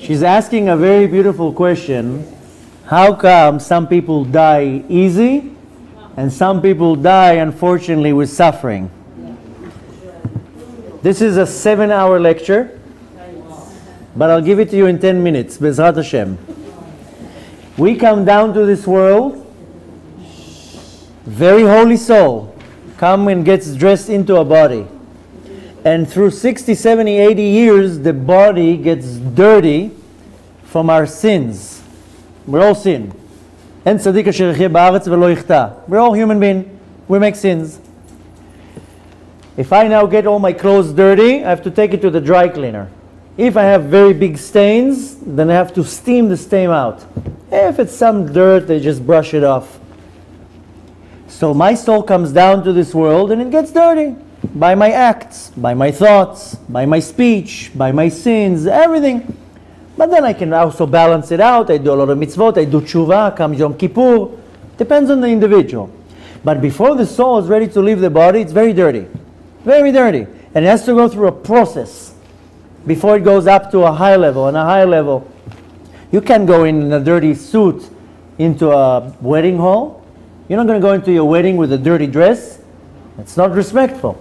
She's asking a very beautiful question. How come some people die easy and some people die, unfortunately, with suffering? This is a 7-hour lecture, but I'll give it to you in 10 minutes, Bezrat Hashem. We come down to this world, very holy soul, come and gets dressed into a body. And through 60, 70, 80 years, the body gets dirty from our sins. We're all sin. We're all human beings. We make sins. If I now get all my clothes dirty, I have to take it to the dry cleaner. If I have very big stains, then I have to steam the stain out. If it's some dirt, they just brush it off. So my soul comes down to this world and it gets dirty by my acts, by my thoughts, by my speech, by my sins, everything. But then I can also balance it out. I do a lot of mitzvot, I do tshuva, comes Yom Kippur. Depends on the individual. But before the soul is ready to leave the body, it's very dirty. Very dirty. And it has to go through a process before it goes up to a high level. And a high level, you can't go in a dirty suit into a wedding hall. You're not going to go into your wedding with a dirty dress. It's not respectful.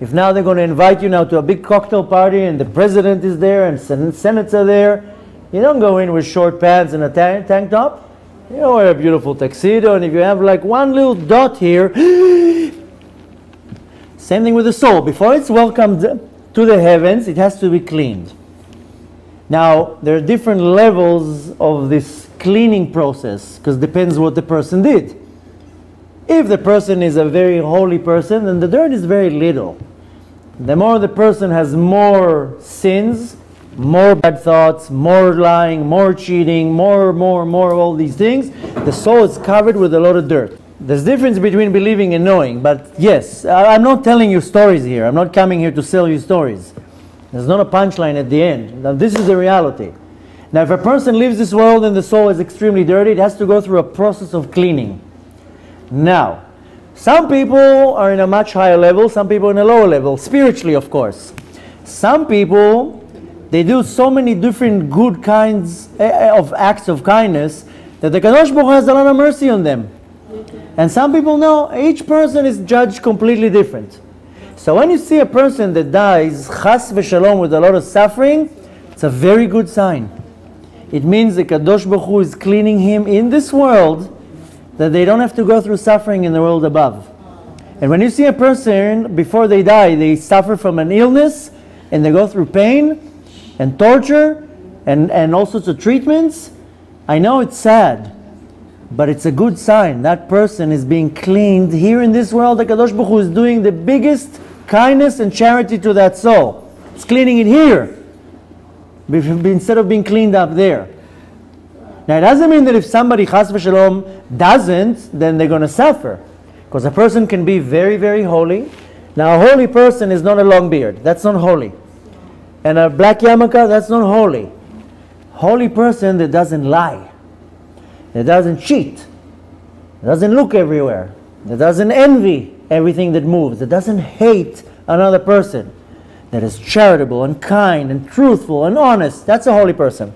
If now they're going to invite you now to a big cocktail party and the president is there and senates are there, you don't go in with short pants and a tank top. You wear a beautiful tuxedo, and if you have like one little dot here, same thing with the soul. Before it's welcomed to the heavens, it has to be cleaned. Now, there are different levels of this cleaning process, because it depends what the person did. If the person is a very holy person, then the dirt is very little. The more the person has more sins, more bad thoughts, more lying, more cheating, more all these things, the soul is covered with a lot of dirt. There's a difference between believing and knowing, but yes, I'm not telling you stories here. I'm not coming here to sell you stories. There's not a punchline at the end. Now, this is the reality. Now, if a person leaves this world and the soul is extremely dirty, it has to go through a process of cleaning. Now, some people are in a much higher level, some people in a lower level, spiritually, of course. Some people, they do so many different good kinds of acts of kindness that the Kadosh Baruch Hu has a lot of mercy on them. And some people know each person is judged completely different. So when you see a person that dies, chas v'shalom, with a lot of suffering, it's a very good sign. It means the Kadosh Baruch Hu is cleaning him in this world, that they don't have to go through suffering in the world above. And when you see a person, before they die, they suffer from an illness, and they go through pain, and torture, and all sorts of treatments, I know it's sad. But it's a good sign. That person is being cleaned here in this world. The Kadosh Baruch Hu is doing the biggest kindness and charity to that soul. It's cleaning it here instead of being cleaned up there. Now, it doesn't mean that if somebody, chas v'shalom, doesn't, then they're going to suffer. Because a person can be very, very holy. Now, a holy person is not a long beard. That's not holy. And a black yarmulke, that's not holy. Holy person that doesn't lie, that doesn't cheat, that doesn't look everywhere, that doesn't envy everything that moves, that doesn't hate another person, that is charitable and kind and truthful and honest. That's a holy person.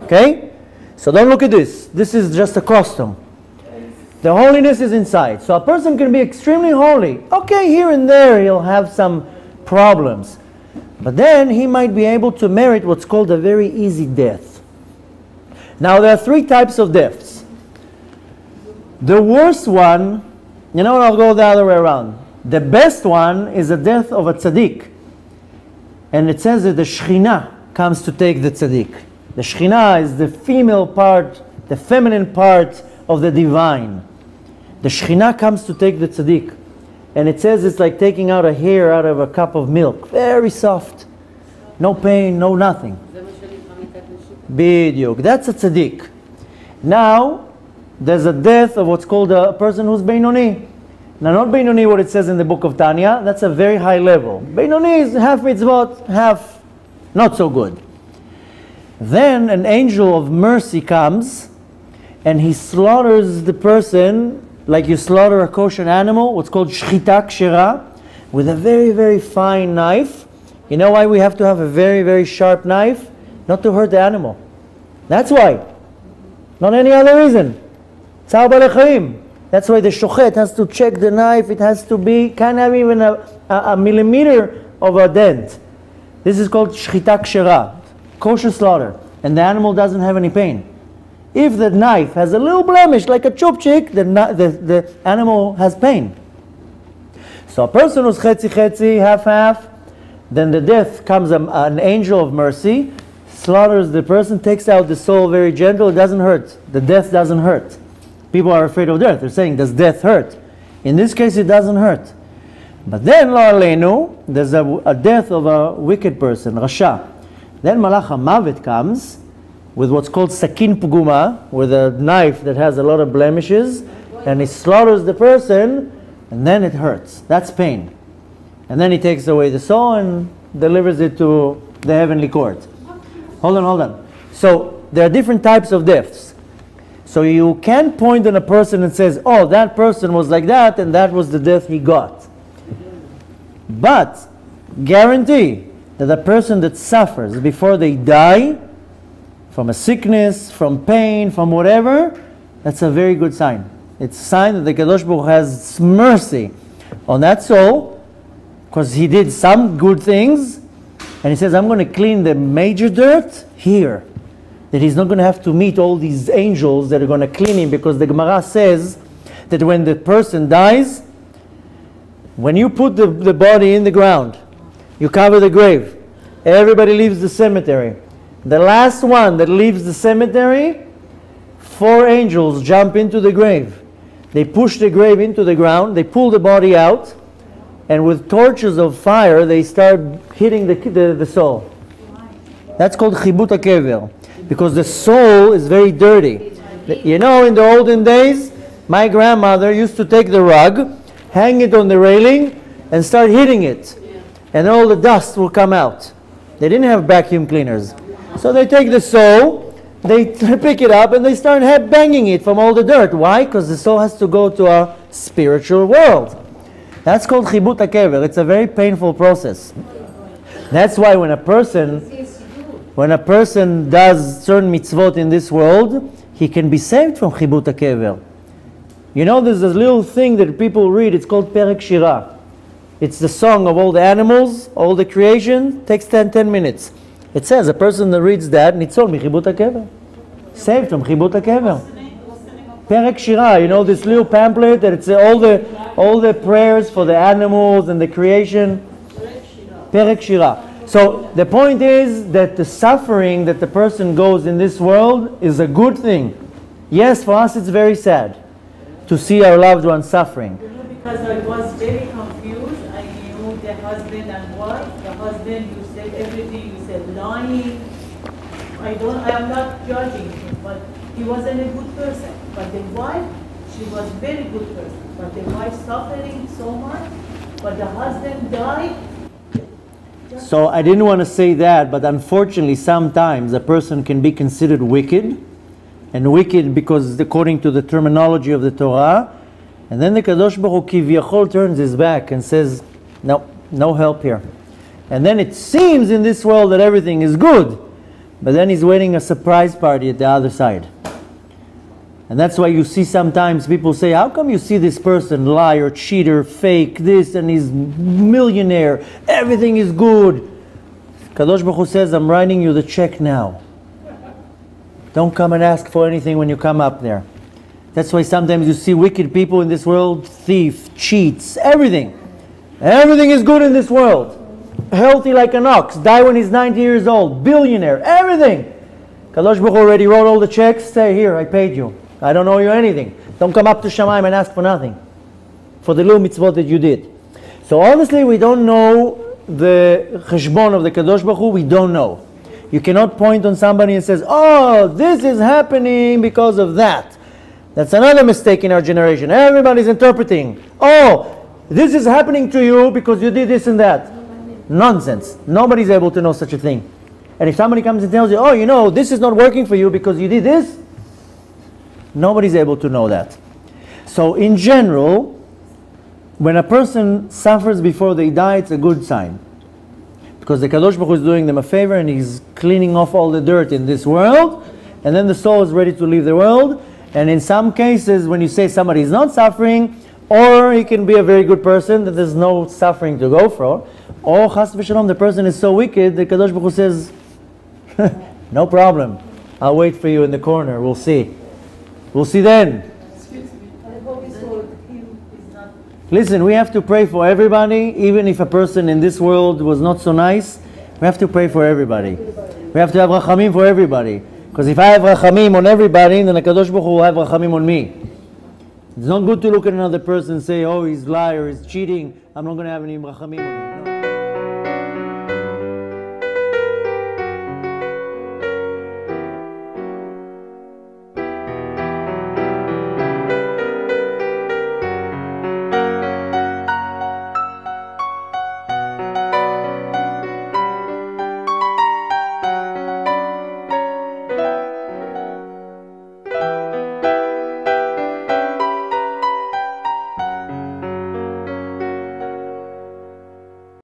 Okay? So don't look at this. This is just a costume. The holiness is inside. So a person can be extremely holy. Okay, here and there he'll have some problems. But then he might be able to merit what's called a very easy death. Now, there are 3 types of deaths. The worst one, you know what, I'll go the other way around. The best one is the death of a tzaddik. And it says that the Shekhinah comes to take the tzaddik. The Shekhinah is the female part, the feminine part of the divine. The Shekhinah comes to take the tzaddik. And it says it's like taking out a hair out of a cup of milk. Very soft. No pain, no nothing. Bidyuk. That's a tzaddik. Now, there's a death of what's called a person who's Beinoni. Now, not Beinoni what it says in the book of Tanya. That's a very high level. Beinoni is half mitzvot, half not so good. Then an angel of mercy comes and he slaughters the person like you slaughter a kosher animal, what's called shchita kshera, with a very, very fine knife. You know why we have to have a very, very sharp knife? not to hurt the animal. That's why. Not any other reason. Tzar Balei Chaim. That's why the shochet has to check the knife. It has to be, can't have even a millimeter of a dent. This is called shchita kshera, kosher slaughter. And the animal doesn't have any pain. If the knife has a little blemish, like a chupchik, the animal has pain. So a person who's chetzi, half, then the death comes an angel of mercy, slaughters the person, takes out the soul very gentle, it doesn't hurt. The death doesn't hurt. People are afraid of death. They're saying, does death hurt? In this case, it doesn't hurt. But then, lo aleinu, there's a death of a wicked person, rasha. Then Malach HaMavet comes with what's called sakin puguma, with a knife that has a lot of blemishes, and he slaughters the person, and then it hurts. That's pain. And then he takes away the soul and delivers it to the heavenly court. Hold on. So there are different types of deaths. So you can't point on a person and says, oh, that person was like that, and that was the death he got. But guarantee that the person that suffers before they die from a sickness, from pain, from whatever, that's a very good sign. It's a sign that the Kadosh Baruch Hu has mercy on that soul, because he did some good things, and he says, I'm going to clean the major dirt here. That he's not going to have to meet all these angels that are going to clean him, because the Gemara says that when the person dies, when you put the body in the ground, you cover the grave, everybody leaves the cemetery. The last one that leaves the cemetery, 4 angels jump into the grave. They push the grave into the ground, they pull the body out, and with torches of fire, they start hitting the soul. That's called chibut hakever, because the soul is very dirty. You know, in the olden days, my grandmother used to take the rug, hang it on the railing, and start hitting it. And all the dust will come out. They didn't have vacuum cleaners. So they take the soul, they pick it up, and they start banging it from all the dirt. Why? Because the soul has to go to a spiritual world. That's called chibut hakever. It's a very painful process. That's why when a person does certain mitzvot in this world, he can be saved from chibut hakever. You know, there's this little thing that people read, it's called Perek Shira. It's the song of all the animals, all the creation, takes 10 minutes. It says a person that reads that, nitzol mi chibut hakever. Saved from chibut hakever. Perek Shira, you know, this little pamphlet that it's all the prayers for the animals and the creation. Perek Shira. So the point is that the suffering that the person goes in this world is a good thing. Yes, for us it's very sad to see our loved ones suffering. Because I was very confused. I knew the husband and wife. The husband, you said everything, you said lying. I am not judging him, but he wasn't a good person. But the wife, she was very good person. But the wife suffering so much, but the husband died. So I didn't want to say that, but unfortunately sometimes a person can be considered wicked, and wicked because according to the terminology of the Torah, and then the Kadosh Baruch Hu Kivyachol turns his back and says, no help here. And then it seems in this world that everything is good, but then he's waiting a surprise party at the other side. And that's why you see sometimes people say, how come you see this person, liar, cheater, fake, this, and he's millionaire, everything is good. Kadosh Baruch Hu says, I'm writing you the check now. Don't come and ask for anything when you come up there. That's why sometimes you see wicked people in this world, thief, cheats, everything. Everything is good in this world. Healthy like an ox, die when he's 90 years old, billionaire, everything. Kadosh Baruch Hu already wrote all the checks, say, here, I paid you. I don't owe you anything. Don't come up to Shamayim and ask for nothing. For the little mitzvot that you did. So honestly, we don't know the cheshbon of the Kadosh Baruch Hu, we don't know. You cannot point on somebody and says, oh, this is happening because of that. That's another mistake in our generation. Everybody's interpreting. Oh, this is happening to you because you did this and that. Nonsense. Nobody's able to know such a thing. And if somebody comes and tells you, oh, you know, this is not working for you because you did this, nobody's able to know that. So in general, when a person suffers before they die, it's a good sign. Because the Kadosh Baruch Hu is doing them a favor and he's cleaning off all the dirt in this world, and then the soul is ready to leave the world. And in some cases, when you say somebody is not suffering, or he can be a very good person that there's no suffering to go for, or chas v'shalom, the person is so wicked, the Kadosh Baruch Hu says, no problem, I'll wait for you in the corner, we'll see. We'll see then. Listen, we have to pray for everybody, even if a person in this world was not so nice. We have to pray for everybody. We have to have rachamim for everybody. Because if I have rachamim on everybody, then the Kadosh Baruch Hu will have rachamim on me. It's not good to look at another person and say, oh, he's a liar, he's cheating, I'm not going to have any rachamim on him. No.